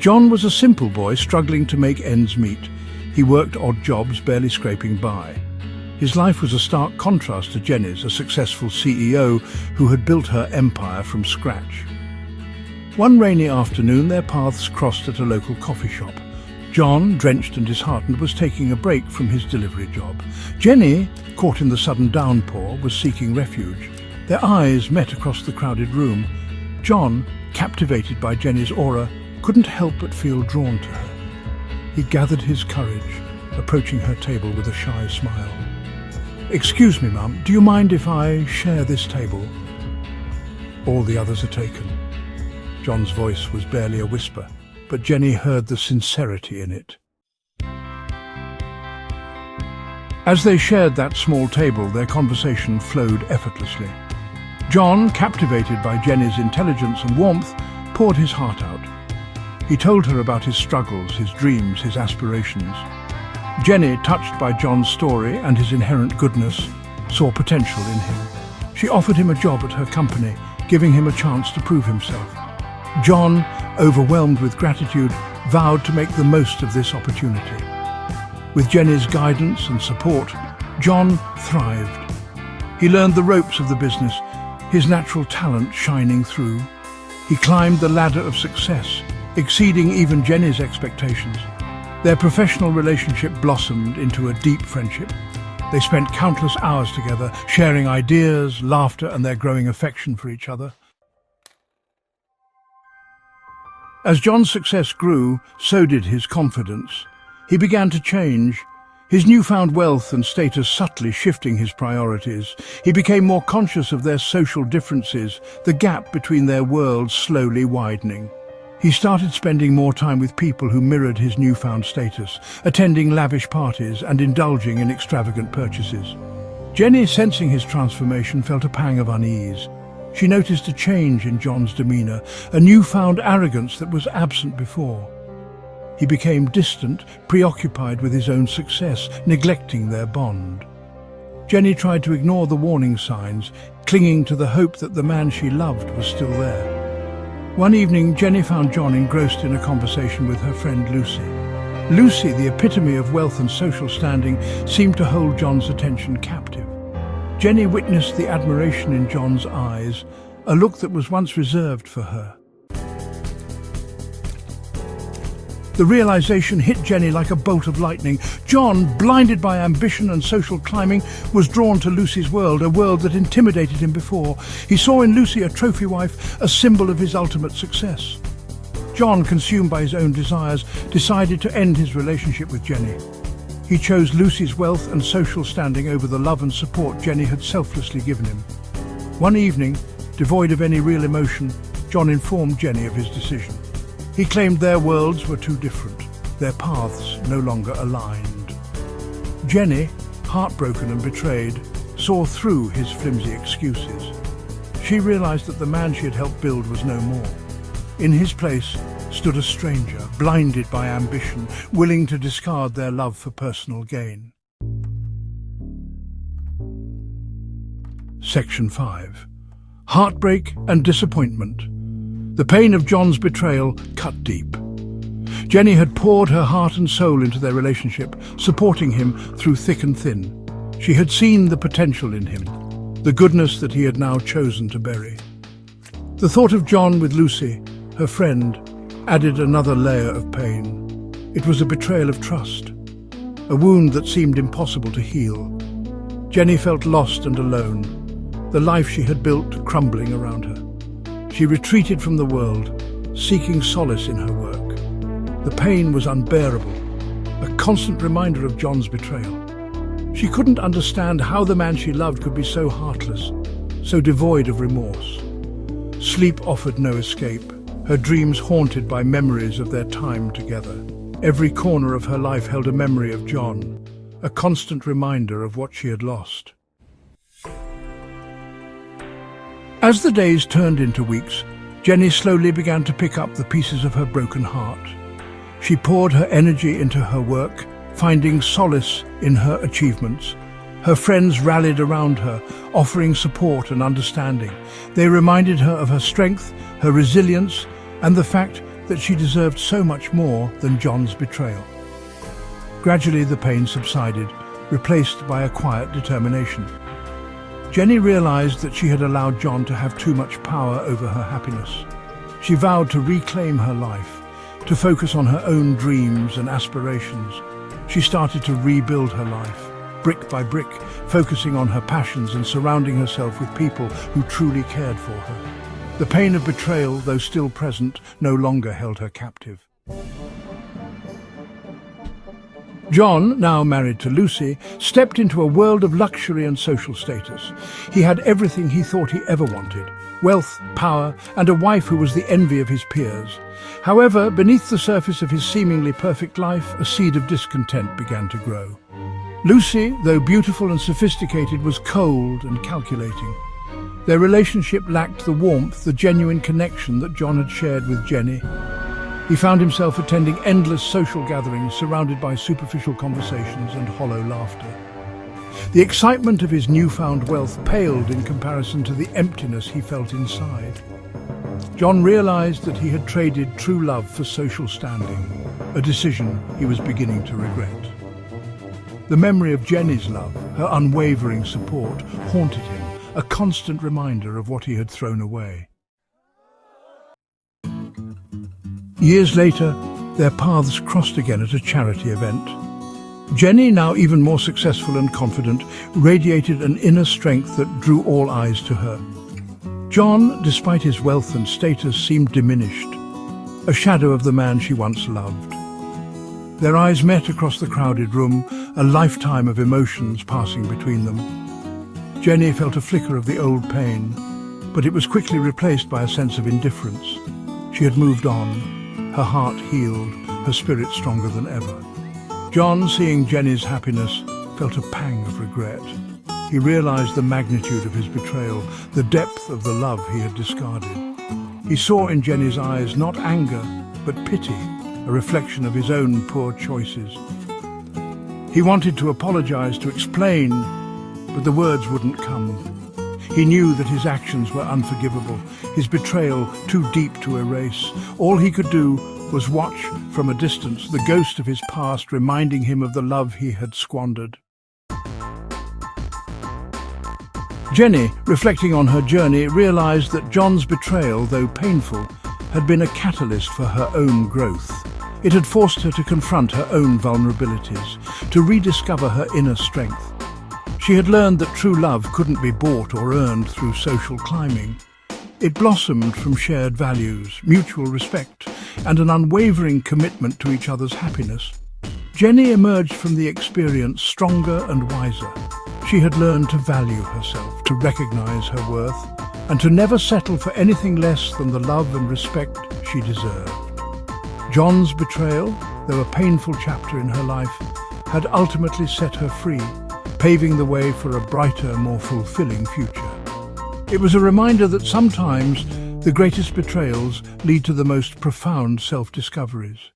John was a simple boy struggling to make ends meet. He worked odd jobs, barely scraping by. His life was a stark contrast to Jenny's, a successful CEO who had built her empire from scratch. One rainy afternoon, their paths crossed at a local coffee shop. John, drenched and disheartened, was taking a break from his delivery job. Jenny, caught in the sudden downpour, was seeking refuge. Their eyes met across the crowded room. John, captivated by Jenny's aura, couldn't help but feel drawn to her. He gathered his courage, approaching her table with a shy smile. "Excuse me, Mum, do you mind if I share this table?" "All the others are taken." John's voice was barely a whisper, but Jenny heard the sincerity in it. As they shared that small table, their conversation flowed effortlessly. John, captivated by Jenny's intelligence and warmth, poured his heart out. He told her about his struggles, his dreams, his aspirations. Jenny, touched by John's story and his inherent goodness, saw potential in him. She offered him a job at her company, giving him a chance to prove himself. John, overwhelmed with gratitude, vowed to make the most of this opportunity. With Jenny's guidance and support, John thrived. He learned the ropes of the business, his natural talent shining through. He climbed the ladder of success, exceeding even Jenny's expectations. Their professional relationship blossomed into a deep friendship. They spent countless hours together, sharing ideas, laughter, and their growing affection for each other. As John's success grew, so did his confidence. He began to change, his newfound wealth and status subtly shifting his priorities. He became more conscious of their social differences, the gap between their worlds slowly widening. He started spending more time with people who mirrored his newfound status, attending lavish parties and indulging in extravagant purchases. Jenny, sensing his transformation, felt a pang of unease. She noticed a change in John's demeanor, a newfound arrogance that was absent before. He became distant, preoccupied with his own success, neglecting their bond. Jenny tried to ignore the warning signs, clinging to the hope that the man she loved was still there. One evening, Jenny found John engrossed in a conversation with her friend Lucy. Lucy, the epitome of wealth and social standing, seemed to hold John's attention captive. Jenny witnessed the admiration in John's eyes, a look that was once reserved for her. The realization hit Jenny like a bolt of lightning. John, blinded by ambition and social climbing, was drawn to Lucy's world, a world that intimidated him before. He saw in Lucy a trophy wife, a symbol of his ultimate success. John, consumed by his own desires, decided to end his relationship with Jenny. He chose Lucy's wealth and social standing over the love and support Jenny had selflessly given him. One evening, devoid of any real emotion, John informed Jenny of his decision. He claimed their worlds were too different, their paths no longer aligned. Jenny, heartbroken and betrayed, saw through his flimsy excuses. She realized that the man she had helped build was no more. In his place stood a stranger, blinded by ambition, willing to discard their love for personal gain. Section 5. Heartbreak and disappointment. The pain of John's betrayal cut deep. Jenny had poured her heart and soul into their relationship, supporting him through thick and thin. She had seen the potential in him, the goodness that he had now chosen to bury. The thought of John with Lucy, her friend, added another layer of pain. It was a betrayal of trust, a wound that seemed impossible to heal. Jenny felt lost and alone, the life she had built crumbling around her. She retreated from the world, seeking solace in her work. The pain was unbearable, a constant reminder of John's betrayal. She couldn't understand how the man she loved could be so heartless, so devoid of remorse. Sleep offered no escape, her dreams haunted by memories of their time together. Every corner of her life held a memory of John, a constant reminder of what she had lost. As the days turned into weeks, Jenny slowly began to pick up the pieces of her broken heart. She poured her energy into her work, finding solace in her achievements. Her friends rallied around her, offering support and understanding. They reminded her of her strength, her resilience, and the fact that she deserved so much more than John's betrayal. Gradually, the pain subsided, replaced by a quiet determination. Jenny realized that she had allowed John to have too much power over her happiness. She vowed to reclaim her life, to focus on her own dreams and aspirations. She started to rebuild her life, brick by brick, focusing on her passions and surrounding herself with people who truly cared for her. The pain of betrayal, though still present, no longer held her captive. John, now married to Lucy, stepped into a world of luxury and social status. He had everything he thought he ever wanted: wealth, power, and a wife who was the envy of his peers. However, beneath the surface of his seemingly perfect life, a seed of discontent began to grow. Lucy, though beautiful and sophisticated, was cold and calculating. Their relationship lacked the warmth, the genuine connection that John had shared with Jenny. He found himself attending endless social gatherings surrounded by superficial conversations and hollow laughter. The excitement of his newfound wealth paled in comparison to the emptiness he felt inside. John realized that he had traded true love for social standing, a decision he was beginning to regret. The memory of Jenny's love, her unwavering support, haunted him, a constant reminder of what he had thrown away. Years later, their paths crossed again at a charity event. Jenny, now even more successful and confident, radiated an inner strength that drew all eyes to her. John, despite his wealth and status, seemed diminished, a shadow of the man she once loved. Their eyes met across the crowded room, a lifetime of emotions passing between them. Jenny felt a flicker of the old pain, but it was quickly replaced by a sense of indifference. She had moved on. Her heart healed, her spirit stronger than ever. John, seeing Jenny's happiness, felt a pang of regret. He realized the magnitude of his betrayal, the depth of the love he had discarded. He saw in Jenny's eyes not anger, but pity, a reflection of his own poor choices. He wanted to apologize, to explain, but the words wouldn't come. He knew that his actions were unforgivable, his betrayal too deep to erase. All he could do was watch from a distance, the ghost of his past reminding him of the love he had squandered. Jenny, reflecting on her journey, realized that John's betrayal, though painful, had been a catalyst for her own growth. It had forced her to confront her own vulnerabilities, to rediscover her inner strength. She had learned that true love couldn't be bought or earned through social climbing. It blossomed from shared values, mutual respect, and an unwavering commitment to each other's happiness. Jenny emerged from the experience stronger and wiser. She had learned to value herself, to recognize her worth, and to never settle for anything less than the love and respect she deserved. John's betrayal, though a painful chapter in her life, had ultimately set her free, paving the way for a brighter, more fulfilling future. It was a reminder that sometimes the greatest betrayals lead to the most profound self-discoveries.